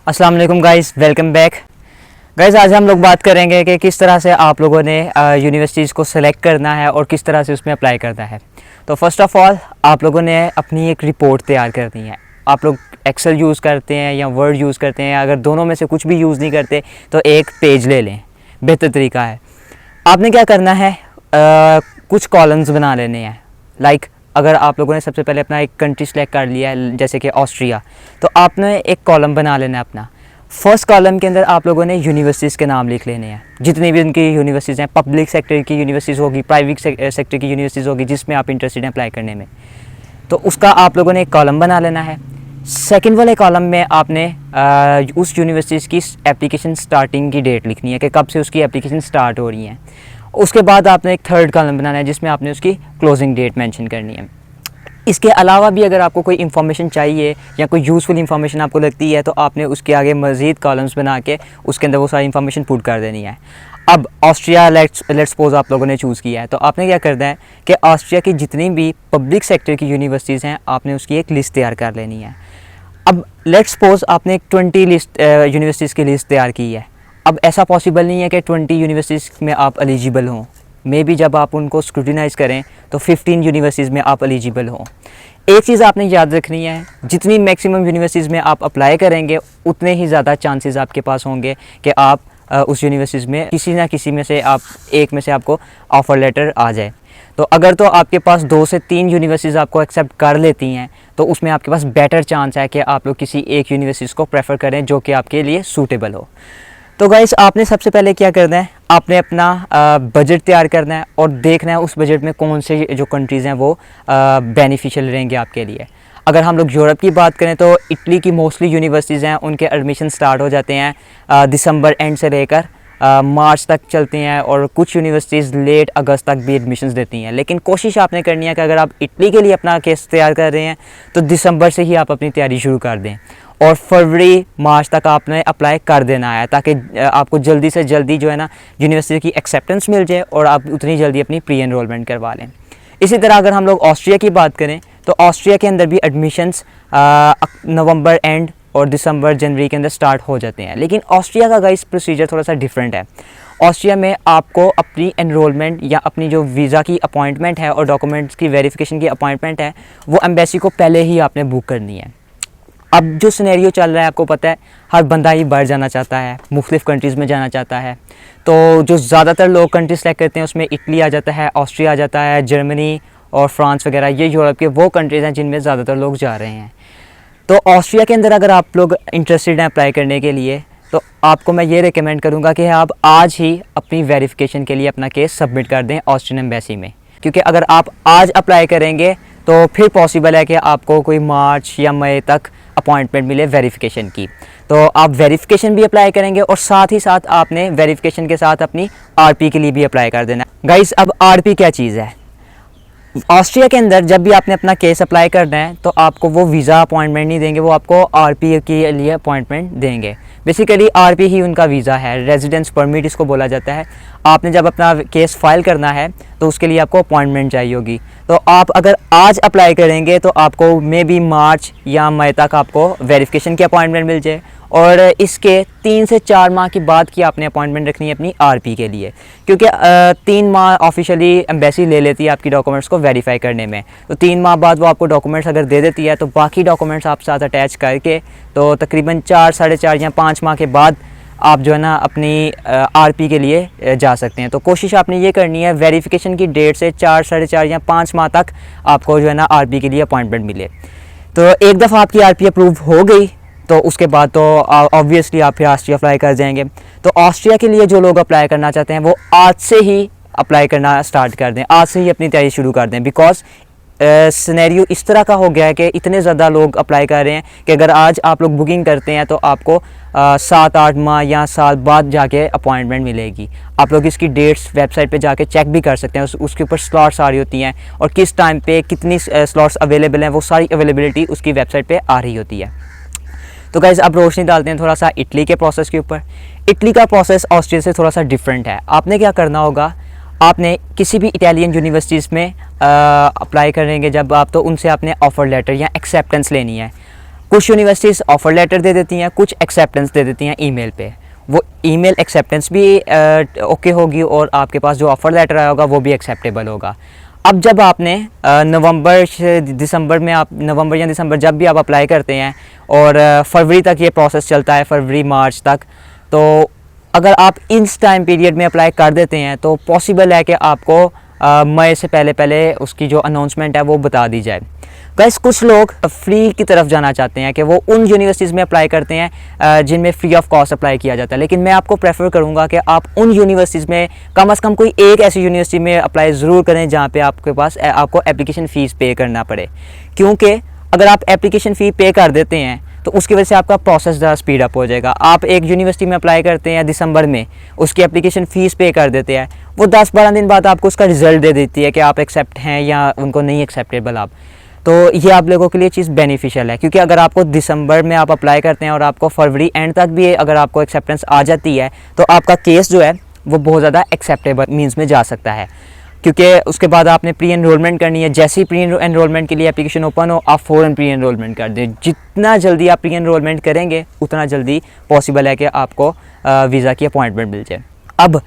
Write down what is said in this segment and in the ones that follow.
अस्सलाम वालेकुम guys, welcome back guys. आज हम लोग बात करेंगे कि किस तरह से आप लोगों ने यूनिवर्सिटीज़ को सिलेक्ट करना है और किस तरह से उसमें अप्लाई करना है। तो फर्स्ट ऑफ़ ऑल आप लोगों ने अपनी एक रिपोर्ट तैयार करनी है। आप लोग एक्सेल यूज़ करते हैं या वर्ड यूज़ करते हैं, अगर दोनों में से कुछ भी यूज़ नहीं करते तो एक पेज ले लें, बेहतर तरीका है। आपने क्या करना है, कुछ कॉलम्स बना लेने हैं। लाइक अगर आप लोगों ने सबसे पहले अपना एक कंट्री सेलेक्ट कर लिया है, जैसे कि ऑस्ट्रिया, तो आपने एक कॉलम बना लेना है अपना। फर्स्ट कॉलम के अंदर आप लोगों ने यूनिवर्सिटीज़ के नाम लिख लेने हैं, जितनी भी उनकी यूनिवर्सिटीज़ हैं। पब्लिक सेक्टर की यूनिवर्सिटीज़ होगी, प्राइवेट सेक्टर की यूनिवर्सिटीज़ होगी, जिसमें आप इंटरेस्टेड हैं अप्लाई करने में, तो उसका आप लोगों ने एक कॉलम बना लेना है। सेकंड वाले कॉलम में आपने उस यूनिवर्सिटीज़ की एप्लीकेशन स्टार्टिंग की डेट लिखनी है कि कब से उसकी एप्लीकेशन स्टार्ट हो रही है। उसके बाद आपने एक थर्ड कॉलम बनाना है जिसमें आपने उसकी क्लोजिंग डेट मेंशन करनी है। इसके अलावा भी अगर आपको कोई इन्फॉर्मेशन चाहिए या कोई यूज़फुल इन्फॉर्मेशन आपको लगती है तो आपने उसके आगे मज़ीद कॉलम्स बना के उसके अंदर वो सारी इन्फॉर्मेशन पुट कर देनी है। अब ऑस्ट्रिया लेट्स सपोज आप लोगों ने चूज़ किया है, तो आपने क्या करना है कि ऑस्ट्रिया की जितनी भी पब्लिक सेक्टर की यूनिवर्सिटीज़ हैं आपने उसकी एक लिस्ट तैयार कर लेनी है। अब लेट्स सपोज आपने एक 20 यूनिवर्सिटीज़ की लिस्ट तैयार की है। अब ऐसा पॉसिबल नहीं है कि 20 यूनिवर्सिटीज़ में आप एलिजिबल हों। मे बी जब आप उनको स्क्रूटिनाइज़ करें तो 15 यूनिवर्सिटीज़ में आप एलिजिबल हों। एक चीज़ आपने याद रखनी है, जितनी मैक्सिमम यूनिवर्सिटीज़ में आप अप्लाई करेंगे उतने ही ज़्यादा चांसेस आपके पास होंगे कि आप उस यूनिवर्सिटीज़ में किसी ना किसी में से एक में से आपको ऑफ़र लेटर आ जाए। तो अगर तो आपके पास 2 से 3 यूनिवर्सिटीज़ आपको एक्सेप्ट कर लेती हैं तो उसमें आपके पास बेटर चांस है कि आप लोग किसी एक यूनिवर्सिटीज़ को प्रेफर करें जो कि आपके लिए सूटेबल हो। तो गाइस आपने सबसे पहले क्या करना है, आपने अपना बजट तैयार करना है और देखना है उस बजट में कौन से जो कंट्रीज़ हैं वो बेनिफिशियल रहेंगे आपके लिए। अगर हम लोग यूरोप की बात करें तो इटली की मोस्टली यूनिवर्सिटीज़ हैं, उनके एडमिशन स्टार्ट हो जाते हैं दिसंबर एंड से लेकर मार्च तक चलती हैं, और कुछ यूनिवर्सिटीज़ लेट अगस्त तक भी एडमिशन्स देती हैं। लेकिन कोशिश आपने करनी है कि अगर आप इटली के लिए अपना केस तैयार कर रहे हैं तो दिसंबर से ही आप अपनी तैयारी शुरू कर दें और फरवरी मार्च तक आपने अप्लाई कर देना है, ताकि आपको जल्दी से जल्दी जो है ना यूनिवर्सिटी की एक्सेप्टेंस मिल जाए और आप उतनी जल्दी अपनी प्री एनरोलमेंट करवा लें। इसी तरह अगर हम लोग ऑस्ट्रिया की बात करें तो ऑस्ट्रिया के अंदर भी एडमिशन्स नवंबर एंड और दिसंबर जनवरी के अंदर स्टार्ट हो जाते हैं। लेकिन ऑस्ट्रिया का गाइस प्रोसीजर थोड़ा सा डिफरेंट है। ऑस्ट्रिया में आपको अपनी एनरोलमेंट या अपनी जो वीज़ा की अपॉइंटमेंट है और डॉक्यूमेंट्स की वेरिफिकेशन की अपॉइंटमेंट है वो एम्बेसी को पहले ही आपने बुक करनी है। अब जो सिनेरियो चल रहा है आपको पता है, हर बंदा ही बाहर जाना चाहता है, मुख्तलिफ़ कंट्रीज़ में जाना चाहता है। तो जो ज़्यादातर लोग कंट्री सेलेक्ट करते हैं उसमें इटली आ जाता है, ऑस्ट्रिया आ जाता है, जर्मनी और फ्रांस वगैरह, ये यूरोप के वो कंट्रीज़ हैं जिनमें ज़्यादातर लोग जा रहे हैं। तो ऑस्ट्रिया के अंदर अगर आप लोग इंटरेस्टेड हैं अप्लाई करने के लिए तो आपको मैं ये रिकमेंड करूँगा कि आप आज ही अपनी वेरिफिकेशन के लिए अपना केस सबमिट कर दें ऑस्ट्रियन एम्बेसी में, क्योंकि अगर आप आज अप्लाई करेंगे तो फिर पॉसिबल है कि आपको कोई मार्च या मई तक अपॉइंटमेंट मिले वेरिफिकेशन की। तो आप वेरिफिकेशन भी अप्लाई करेंगे और साथ ही साथ आपने वेरिफिकेशन के साथ अपनी आरपी के लिए भी अप्लाई कर देना। गाइस अब आरपी क्या चीज़ है, ऑस्ट्रिया के अंदर जब भी आपने अपना केस अप्लाई करना है तो आपको वो वीज़ा अपॉइंटमेंट नहीं देंगे, वो आपको आरपी के लिए अपॉइंटमेंट देंगे। बेसिकली आरपी ही उनका वीज़ा है, रेजिडेंस परमिट इसको बोला जाता है। आपने जब अपना केस फाइल करना है तो उसके लिए आपको अपॉइंटमेंट चाहिए होगी। तो आप अगर आज अप्लाई करेंगे तो आपको मे बी मार्च या मई तक आपको वेरिफिकेशन की अपॉइंटमेंट मिल जाए, और इसके 3 से 4 माह के बाद की आपने अपॉइंटमेंट रखनी है अपनी आरपी के लिए, क्योंकि 3 माह ऑफिशियली एम्बेसी ले लेती है आपकी डॉक्यूमेंट्स को वेरीफाई करने में। तो 3 माह बाद वो आपको डॉक्यूमेंट्स अगर दे देती है तो बाकी डॉक्यूमेंट्स आप साथ अटैच करके तो तकरीबन 4, साढ़े 4 या 5 माह के बाद आप जो है ना अपनी आरपी के लिए जा सकते हैं। तो कोशिश आपने ये करनी है वेरिफिकेशन की डेट से 4, साढ़े 4 या 5 माह तक आपको जो है ना आरपी के लिए अपॉइंटमेंट मिले। तो एक दफ़ा आपकी आरपी अप्रूव हो गई तो उसके बाद तो ऑब्वियसली आप फिर ऑस्ट्रिया अप्लाई कर जाएंगे। तो ऑस्ट्रिया के लिए जो लोग अप्लाई करना चाहते हैं वो आज से ही अप्लाई करना स्टार्ट कर दें, आज से ही अपनी तैयारी शुरू कर दें। बिकॉज सिनेरियो इस तरह का हो गया है कि इतने ज़्यादा लोग अप्लाई कर रहे हैं कि अगर आज आप लोग बुकिंग करते हैं तो आपको 7-8 माह या साल बाद जाके अपॉइंटमेंट मिलेगी। आप लोग इसकी डेट्स वेबसाइट पे जाके चेक भी कर सकते हैं, उसके ऊपर स्लॉट्स आ रही होती हैं और किस टाइम पे कितनी स्लॉट्स अवेलेबल हैं वो सारी अवेलेबिलिटी उसकी वेबसाइट पर आ रही होती है। तो गाइज़ अब रोशनी डालते हैं थोड़ा सा इटली के प्रोसेस के ऊपर। इटली का प्रोसेस ऑस्ट्रिया से थोड़ा सा डिफरेंट है। आपने क्या करना होगा, आपने किसी भी इटालियन यूनिवर्सिटीज़ में अप्लाई करेंगे जब आप, तो उनसे आपने ऑफ़र लेटर या एक्सेप्टेंस लेनी है। कुछ यूनिवर्सिटीज़ ऑफ़र लेटर दे देती हैं, कुछ एक्सेप्टेंस दे देती हैं ईमेल पे। वो ईमेल एक्सेप्टेंस भी ओके होगी और आपके पास जो ऑफ़र लेटर आया होगा वो भी एक्सेप्टेबल होगा। अब जब आपने नवंबर या दिसंबर जब भी आप अप्लाई करते हैं और फरवरी तक ये प्रोसेस चलता है, फरवरी मार्च तक, तो अगर आप इस टाइम पीरियड में अप्लाई कर देते हैं तो पॉसिबल है कि आपको मई से पहले उसकी जो अनाउंसमेंट है वो बता दी जाए। गाइस कुछ लोग फ्री की तरफ जाना चाहते हैं कि वो उन यूनिवर्सिटीज़ में अप्लाई करते हैं जिनमें फ्री ऑफ कॉस्ट अप्लाई किया जाता है, लेकिन मैं आपको प्रेफर करूंगा कि आप उन यूनिवर्सिटीज़ में कम से कम कोई एक ऐसी यूनिवर्सिटी में अप्लाई ज़रूर करें जहां पे आपको एप्लीकेशन फ़ीस पे करना पड़े, क्योंकि अगर आप एप्लीकेशन फ़ी पे कर देते हैं तो उसकी वजह से आपका प्रोसेस ज़्यादा स्पीड अप हो जाएगा। आप एक यूनिवर्सिटी में अप्लाई करते हैं दिसंबर में, उसकी एप्लीकेशन फ़ीस पे कर देते हैं, वो 10-12 दिन बाद आपको उसका रिज़ल्ट दे देती है कि आप एक्सेप्ट हैं या उनको नहीं एक्सेप्टेबल आप। तो ये आप लोगों के लिए चीज़ बेनिफिशियल है, क्योंकि अगर आपको दिसंबर में आप अप्लाई करते हैं और आपको फरवरी एंड तक भी अगर आपको एक्सेप्टेंस आ जाती है तो आपका केस जो है वो बहुत ज़्यादा एक्सेप्टेबल मीन्स में जा सकता है, क्योंकि उसके बाद आपने प्री एनरोलमेंट करनी है। जैसे ही प्री एनरोलमेंट के लिए एप्लीकेशन ओपन हो आप फ़ौरन प्री एनरोलमेंट कर दें। जितना जल्दी आप प्री एनरोलमेंट करेंगे उतना जल्दी पॉसिबल है कि आपको वीज़ा की अपॉइंटमेंट मिल जाए। अब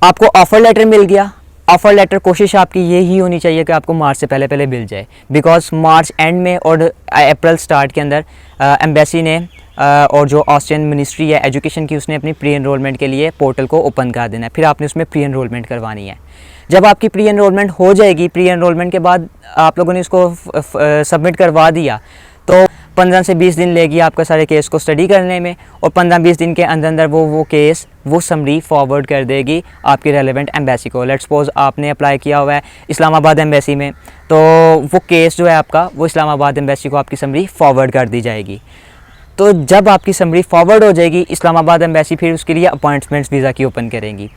आपको ऑफ़र लेटर मिल गया। ऑफ़र लेटर कोशिश आपकी यही होनी चाहिए कि आपको मार्च से पहले मिल जाए, बिकॉज मार्च एंड में और अप्रैल स्टार्ट के अंदर एम्बेसी ने और जो ऑस्ट्रियन मिनिस्ट्री है एजुकेशन की, उसने अपनी प्री एनरोलमेंट के लिए पोर्टल को ओपन कर देना है। फिर आपने उसमें प्री एनरोलमेंट करवानी है। जब आपकी प्री एनरोलमेंट हो जाएगी, प्री एनरोलमेंट के बाद आप लोगों ने इसको सबमिट करवा दिया तो 15 से 20 दिन लेगी आपका सारे केस को स्टडी करने में, और 15-20 दिन के अंदर वो समरी फॉरवर्ड कर देगी आपकी रेलेवेंट एम्बेसी को। लेट्स सपोज आपने अप्लाई किया हुआ है इस्लामाबाद एम्बेसी में, तो वो केस जो है आपका वो इस्लामाबाद एम्बेसी को आपकी समरी फॉरवर्ड कर दी जाएगी। तो जब आपकी समरी फॉरवर्ड हो जाएगी, इस्लामाबाद एम्बेसी फिर उसके लिए अपॉइंटमेंट्स वीज़ा की ओपन करेंगी।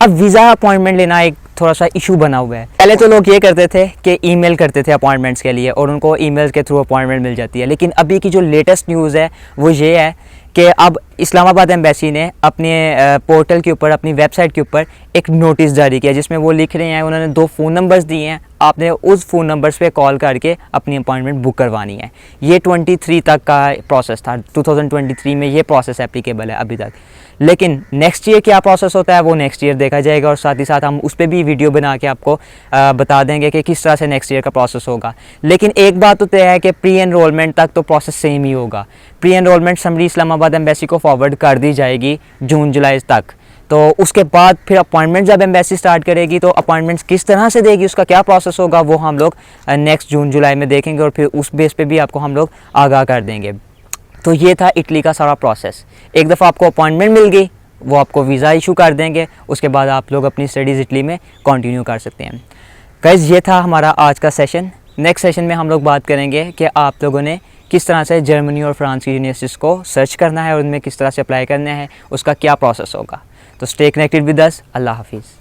अब वीज़ा अपॉइंटमेंट लेना एक थोड़ा सा इशू बना हुआ है। पहले तो लोग ये करते थे कि ईमेल करते थे अपॉइंटमेंट्स के लिए और उनको ईमेल के थ्रू अपॉइंटमेंट मिल जाती है, लेकिन अभी की जो लेटेस्ट न्यूज़ है वो ये है कि अब इस्लामाबाद एम्बेसी ने अपने पोर्टल के ऊपर, अपनी वेबसाइट के ऊपर एक नोटिस जारी किया जिसमें वो लिख रहे हैं, उन्होंने 2 फ़ोन नंबर्स दिए हैं, आपने उस फ़ोन नंबर्स पे कॉल करके अपनी अपॉइंटमेंट बुक करवानी है। ये 23 तक का प्रोसेस था, 2023 में ये प्रोसेस एप्लीकेबल है अभी तक, लेकिन नेक्स्ट ईयर क्या प्रोसेस होता है वो नेक्स्ट ईयर देखा जाएगा, और साथ ही साथ हम उस पर भी वीडियो बना के आपको बता देंगे कि किस तरह से नेक्स्ट ईयर का प्रोसेस होगा। लेकिन एक बात तो तय है कि प्री एनरोलमेंट तक तो प्रोसेस सेम ही होगा। Pre enrolment summary Islamabad embassy को फॉरवर्ड कर दी जाएगी जून-जुलाई तक, तो उसके बाद फिर अपॉइंटमेंट जब एम्बेसी स्टार्ट करेगी तो अपॉइंटमेंट्स किस तरह से देगी, उसका क्या प्रोसेस होगा वो हम लोग नेक्स्ट जून-जुलाई में देखेंगे, और फिर उस बेस पे भी आपको हम लोग आगाह कर देंगे। तो ये था इटली का सारा प्रोसेस। एक दफ़ा आपको अपॉइंटमेंट मिल गई, वो आपको वीज़ा इशू कर देंगे, उसके बाद आप लोग अपनी स्टडीज़ इटली में कंटिन्यू कर सकते हैं। गाइस ये था हमारा आज का सेशन। नेक्स्ट सेशन में हम लोग बात करेंगे कि आप लोगों ने किस तरह से जर्मनी और फ्रांस की यूनिवर्सिटीज़ को सर्च करना है और उनमें किस तरह से अप्लाई करना है, उसका क्या प्रोसेस होगा। तो स्टे कनेक्टेड विद अस। अल्लाह हाफिज़।